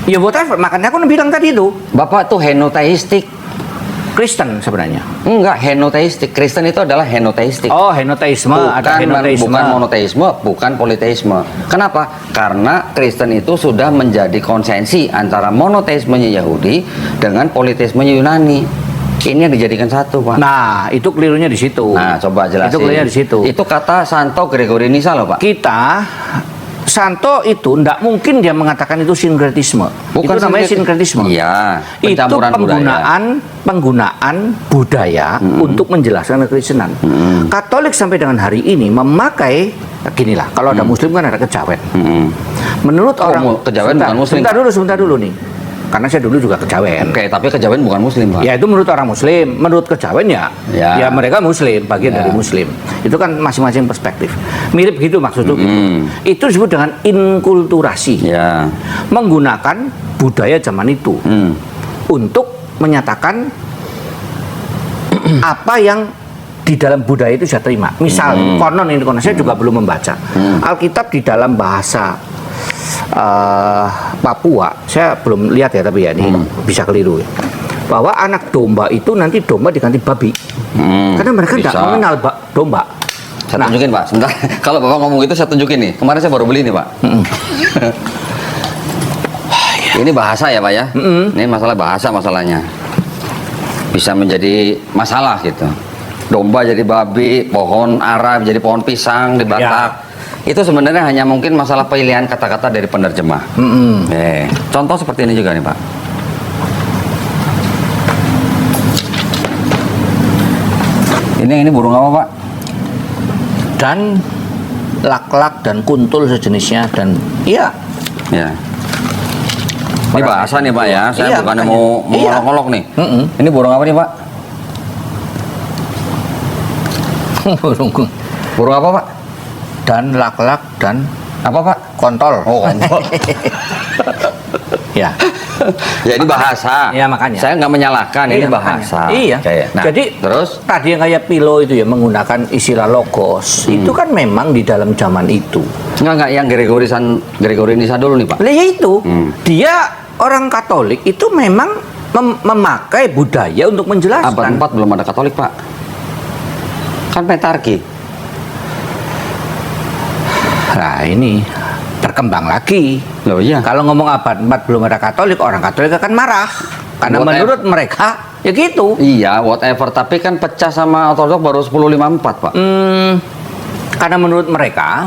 Ya whatever. Makanya aku bilang tadi itu Bapak tuh henoteistik. Kristen sebenarnya. Enggak, henoteistik. Kristen itu adalah henoteistik. Oh, henoteisme, ada henoteisme. Bukan monoteisme, bukan politeisme. Kenapa? Karena Kristen itu sudah menjadi konsensi antara monoteismenya Yahudi dengan politeismenya Yunani. Ini yang dijadikan satu, Pak. Nah, itu kelirunya di situ. Nah, coba jelasin. Itu kelirunya di situ. Itu kata Santo Gregory Nisa loh, Pak. Kita Santo itu ndak mungkin dia mengatakan itu sinkretisme. Itu namanya sinkretisme. Iya, Itu pencampuran budaya. penggunaan budaya untuk menjelaskan kekristenan. Katolik sampai dengan hari ini memakai ginilah, kalau ada muslim kan ada kejawen. Menurut orang kejawen bukan muslim. Sebentar dulu nih. Karena saya dulu juga kejawen. Oke, tapi kejawen bukan muslim, Pak. Ya itu menurut orang muslim, menurut kejawen ya mereka muslim, bagian Ya. dari muslim. Itu kan masing-masing perspektif. Mirip gitu maksudnya gitu. Itu disebut dengan inkulturasi. Ya. Menggunakan budaya zaman itu untuk menyatakan apa yang di dalam budaya itu saya terima. Misal konon saya juga belum membaca. Alkitab di dalam bahasa Papua, saya belum lihat ya, tapi ya ini bisa keliru ya. Bahwa anak domba itu nanti domba diganti babi, karena mereka tidak bisa. mengenal domba. Saya tunjukin, Pak. Sebentar. Kalau Bapak ngomong itu saya tunjukin nih. Kemarin saya baru beli nih, Pak. Ini bahasa ya, Pak ya. Ini masalah bahasa masalahnya. Bisa menjadi masalah gitu. Domba jadi babi, pohon ara jadi pohon pisang di Batak. Itu sebenarnya hanya mungkin masalah pilihan kata-kata dari penerjemah. Contoh seperti ini juga nih, Pak. Ini burung apa, Pak? Dan lak-lak dan kuntul sejenisnya dan iya. Ya. Ini bahasa nih, Pak ya. Saya Iya, bukannya makanya. mau Iya. ngolok-ngolok nih. Ini burung apa nih, Pak? burung Burung apa, Pak? dan lak-lak dan Apa, Pak? kontol. Oh, kontol. Ya. Ya ini bahasa. Ya, makanya. Saya nggak menyalahkan, ini Iya, bahasa. makanya. Iya. Nah, Jadi terus tadi yang kayak Pilo itu ya menggunakan istilah logos. Itu kan memang di dalam zaman itu. nggak yang Gregory Nisa dulu nih Pak. Lah ya itu, dia orang Katolik itu memang memakai budaya untuk menjelaskan. Abad 4 belum ada Katolik Pak. Kan petarki. Nah ini berkembang lagi. Loh iya. Kalau ngomong abad 4 belum ada Katolik, orang Katolik akan marah. Karena Whatever. menurut mereka ya gitu. Iya, whatever. Tapi kan pecah sama Ortodok baru 1054 Pak. Karena menurut mereka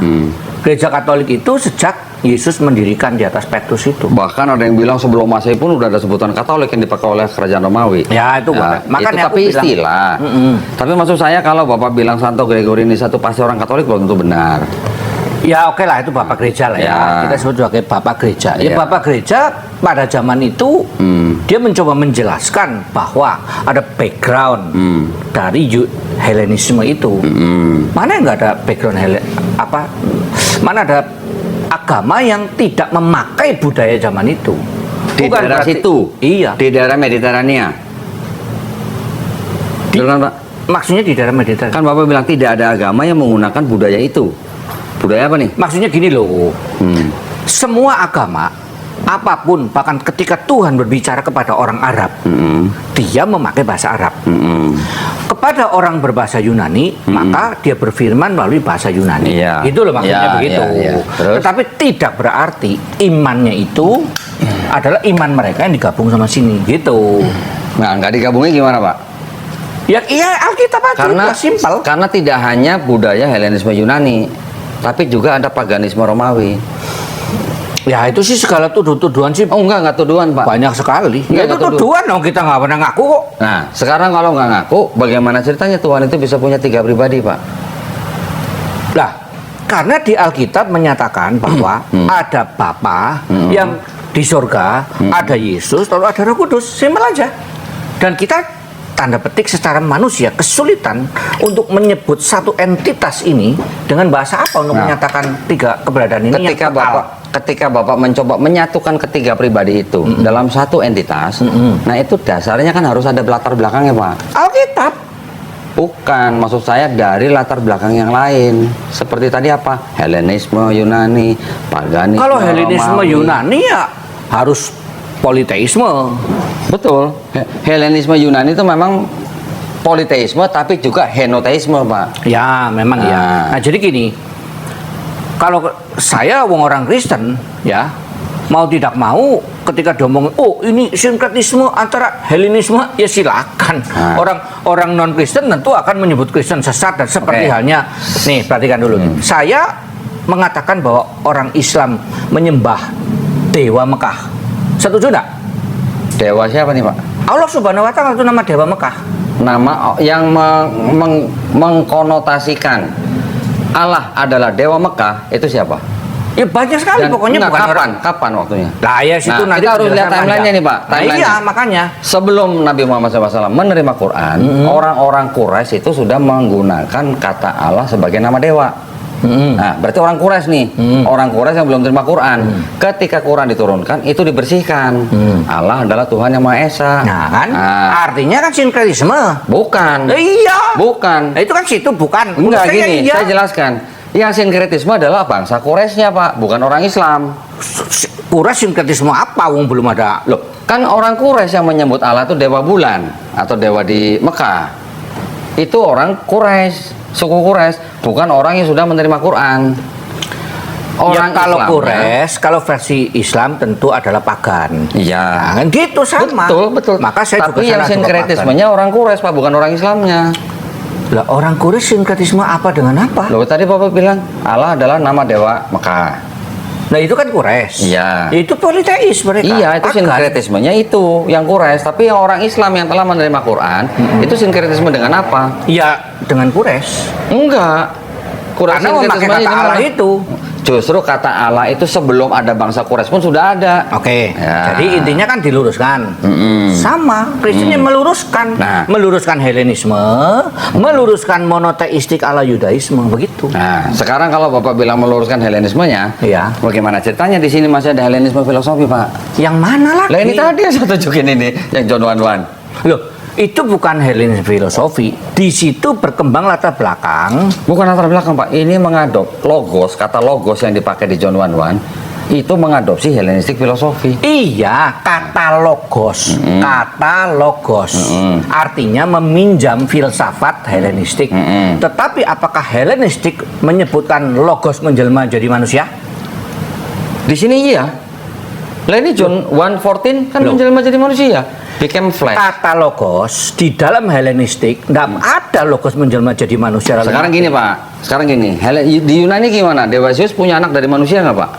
gereja Katolik itu sejak Yesus mendirikan di atas Petrus itu. Bahkan ada yang bilang sebelum Masehi pun udah ada sebutan Katolik yang dipakai oleh kerajaan Romawi. Ya itu makanya itu tapi aku bilang, istilah. Tapi maksud saya kalau Bapak bilang Santo Gregory Nisa itu pasti orang Katolik belum tentu benar. ya oke lah itu Bapak Gereja lah ya. Ya. Kita sebut sebagai Bapak Gereja. Ya Ya. Bapak Gereja pada zaman itu dia mencoba menjelaskan bahwa ada background dari Helenisme itu. Mana nggak ada background mana ada agama yang tidak memakai budaya zaman itu. Di Bukan daerah berarti- situ. Iya. Di daerah Mediterania. Betul kan Pak? Maksudnya di daerah Mediterania. Kan Bapak bilang tidak ada agama yang menggunakan budaya itu. Budaya apa nih? Maksudnya gini loh. Semua agama apapun, bahkan ketika Tuhan berbicara kepada orang Arab, dia memakai bahasa Arab. Kepada orang berbahasa Yunani, maka dia berfirman melalui bahasa Yunani. Iya. Itu loh maksudnya Iya, begitu. iya, iya. Terus? Tetapi tidak berarti imannya itu adalah iman mereka yang digabung sama sini, gitu. Nah, nggak digabungnya gimana Pak? Ya iya Alkitab aja, Karena udah simpel. Karena tidak hanya budaya Helenisme Yunani, tapi juga ada paganisme Romawi. Ya itu sih segala tuduhan sih Oh enggak tuduhan Pak. banyak sekali. Enggak, Ya itu enggak tuduhan dong, kita nggak pernah ngaku kok. Nah, sekarang kalau nggak ngaku, bagaimana ceritanya Tuhan itu bisa punya 3 pribadi Pak? Lah, karena di Alkitab menyatakan bahwa ada Bapa yang di surga, ada Yesus, lalu ada Roh Kudus, simpel aja. Dan kita tanda petik secara manusia kesulitan untuk menyebut satu entitas ini dengan bahasa apa untuk Nah. menyatakan 3 keberadaan ini Ketika yang kekal. ketika Bapak mencoba menyatukan ketiga pribadi itu dalam satu entitas, nah itu dasarnya kan harus ada latar belakangnya Pak. Alkitab. Bukan, maksud saya dari latar belakang yang lain. Seperti tadi apa? Helenisme Yunani, paganisme Kalau Helenisme Romawi. Yunani ya harus politeisme. Betul. Helenisme Yunani itu memang politeisme tapi juga henoteisme, Pak. Ya, memang ya. Nah. Nah, jadi gini. Kalau saya wong orang Kristen, ya, mau tidak mau ketika diomongin, oh ini sinkretisme antara Helenisme, ya silakan. Nah. Orang non Kristen tentu akan menyebut Kristen sesat dan seperti Oke. halnya nih perhatikan dulu. Saya mengatakan bahwa orang Islam menyembah Dewa Mekah. Setuju enggak? Dewa siapa nih, Pak? Allah Subhanahu wa taala itu nama Dewa Mekah. Nama yang mengkonotasikan Allah adalah Dewa Mekah itu siapa? Ya banyak sekali pokoknya enggak, bukan orang. kapan waktunya? Lah ya situ Nah, nanti kita harus lihat penjelasan timeline-nya panjang. nih, Pak. Nah, Timeline-nya. iya makanya. Sebelum Nabi Muhammad SAW menerima Quran, orang-orang Quraisy itu sudah menggunakan kata Allah sebagai nama dewa. Nah, berarti orang Quraisy nih, orang Quraisy yang belum terima Quran. Ketika Quran diturunkan, itu dibersihkan. Allah adalah Tuhan yang Maha Esa. Nah kan, Nah, artinya kan sinkretisme. bukan, Iya. bukan. Nah, itu kan situ bukan. Menurut Enggak saya gini, iya. saya jelaskan. Yang sinkretisme adalah bangsa Quraisynya, Pak, bukan orang Islam. Quraisy sinkretisme apa? Wong belum ada. Loh, kan orang Quraisy yang menyebut Allah itu dewa bulan atau dewa di Mekah. Itu orang Quraisy, suku Quraisy, bukan orang yang sudah menerima Quran. Ya, kalau Islamnya- Quraisy, kalau versi Islam tentu adalah pagan. Iya. Nah, kan gitu sama. Betul, betul. Maka saya Tapi juga yang sana juga sinkretismenya orang Quraisy, Pak, bukan orang Islamnya. pagan. Lah orang Quraisy sinkretisme apa dengan apa? Loh, tadi Bapak bilang Allah adalah nama dewa Mekah. Nah itu kan Quraisy. Iya. Ya, itu politeis mereka. Iya, itu Pagan. sinkretismenya itu yang Quraisy. Tapi yang orang Islam yang telah menerima Quran, itu sinkretisme dengan apa? Ya dengan Quraisy. Enggak. Karena memakai sinkretismenya kata gimana? Allah itu. Justru kata Allah itu sebelum ada bangsa Quraisy pun sudah ada. Oke, Ya. jadi intinya kan diluruskan. Sama, Kristennya meluruskan, Nah. meluruskan Helenisme, meluruskan monoteistik ala Yudaisme, begitu. Nah, sekarang kalau Bapak bilang meluruskan Helenismenya, Iya. bagaimana ceritanya di sini masih ada Helenisme filosofi, Pak? Yang mana lagi? Lah ini tadi yang saya tunjukin ini, yang John Wan. Loh, itu bukan Helenisme filosofi. Di situ berkembang latar belakang. Bukan latar belakang, Pak. Ini mengadop logos, kata logos yang dipakai di John Wan itu mengadopsi Helenistik filosofi. Iya, kata logos. Kata logos. Artinya meminjam filsafat Helenistik. Tetapi apakah Helenistik menyebutkan logos menjelma jadi manusia? Di sini iya. Lah ini John 1:14 kan Loh. menjelma jadi manusia, became flesh. Kata logos di dalam Helenistik tidak ada logos menjelma jadi manusia. Sekarang gini, Pak. Sekarang gini, di Yunani gimana? Dewa Zeus punya anak dari manusia nggak, Pak?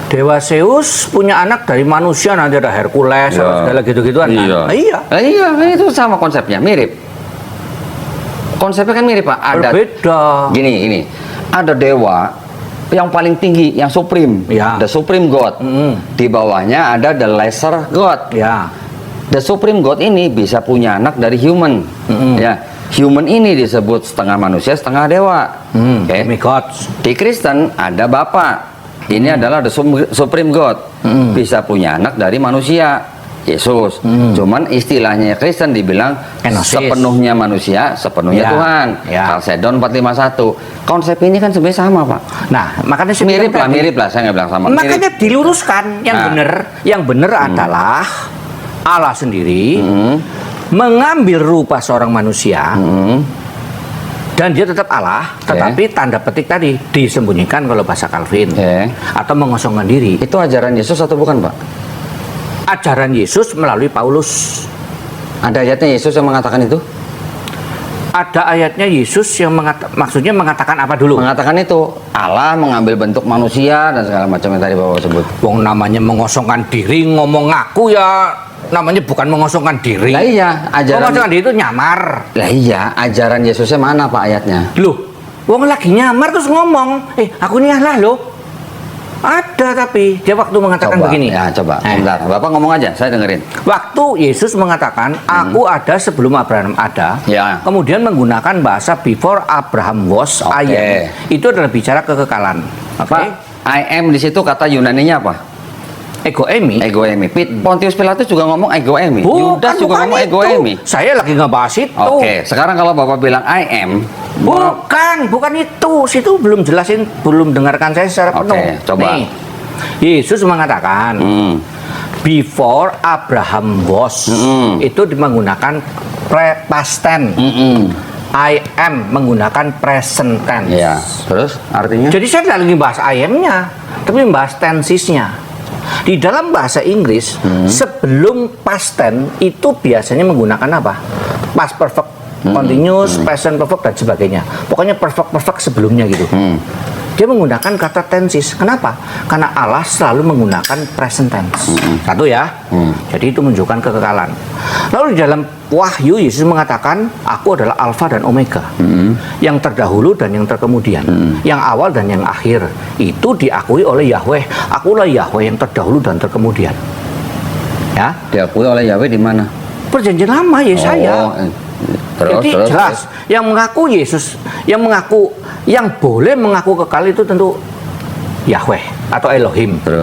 Dewa Zeus punya anak dari manusia, nanti ada Hercules, Ya. segala gitu-gituan. Iya. Nah, iya. Lah iya, itu sama konsepnya, mirip. Konsepnya kan mirip, Pak. Ada Berbeda. gini. Ada dewa yang paling tinggi, yang supreme, Ya. the supreme god. Di bawahnya ada the lesser god. Ya. The supreme god ini bisa punya anak dari human. Ya, human ini disebut setengah manusia, setengah dewa. Oke. Demigods. Di Kristen ada Bapa. Ini adalah the supreme god. Bisa punya anak dari manusia, Yesus. Cuman istilahnya Kristen dibilang Kenosis. sepenuhnya manusia, sepenuhnya Ya. Tuhan. Ya. Kalsedon 451. Konsep ini kan sebenarnya sama, Pak. Nah, makanya saya Mirip bilang lah, tadi, mirip lah. Saya nggak bilang sama. makanya Mirip. diluruskan yang Nah. benar. Yang benar adalah Allah sendiri mengambil rupa seorang manusia dan dia tetap Allah, tetapi tanda petik tadi disembunyikan kalau bahasa Calvin Oke. atau mengosongkan diri. Itu ajaran Yesus atau bukan, Pak? Ajaran Yesus melalui Paulus. Ada ayatnya Yesus yang mengatakan itu? Ada ayatnya Yesus yang maksudnya mengatakan apa dulu? Mengatakan itu Allah mengambil bentuk manusia dan segala macam yang tadi Bapak sebut. Wong namanya mengosongkan diri, ngomong ngaku ya namanya bukan mengosongkan diri. Lah iya, ajaran. Mengosongkan diri itu nyamar. Lah iya, ajaran Yesusnya mana, Pak, ayatnya? Loh, wong lagi nyamar terus ngomong, aku ini Allah loh. Ada tapi dia waktu mengatakan Coba, begini. ya coba, sebentar. Bapak ngomong aja, saya dengerin. Waktu Yesus mengatakan, aku ada sebelum Abraham ada, Ya. kemudian menggunakan bahasa before Abraham was, I Oke. am. Itu adalah bicara kekekalan. Oke? Pak, I am di situ kata Yunaninya apa? Ego emi. Ego emi. Pontius Pilatus juga ngomong ego emi. Yudas juga ngomong ego itu. emi. Saya lagi ngebahas itu. Oke, sekarang kalau Bapak bilang I am, Bukan itu. Situ belum jelasin, belum dengarkan saya secara Oke, penuh. coba. Nih, Yesus mengatakan, before Abraham was, itu menggunakan past tense. I am menggunakan present tense. Ya, terus artinya? Jadi saya tidak lagi bahas I am-nya, tapi bahas tensesnya. Di dalam bahasa Inggris, sebelum past tense itu biasanya menggunakan apa? Past perfect, continuous, present perfect dan sebagainya. Pokoknya perfect sebelumnya gitu. Dia menggunakan kata tenses. Kenapa? Karena Allah selalu menggunakan present tense. Satu ya. Jadi itu menunjukkan kekekalan. Lalu di dalam Wahyu Yesus mengatakan, aku adalah Alfa dan Omega. Yang terdahulu dan yang terkemudian. Yang awal dan yang akhir. Itu diakui oleh Yahweh. Akulah Yahweh yang terdahulu dan terkemudian. Ya. Diakui oleh Yahweh di mana? Perjanjian lama Yesaya. Jadi Terus, jelas yang mengaku Yesus, yang boleh mengaku kekal itu tentu Yahweh atau Elohim. Terus.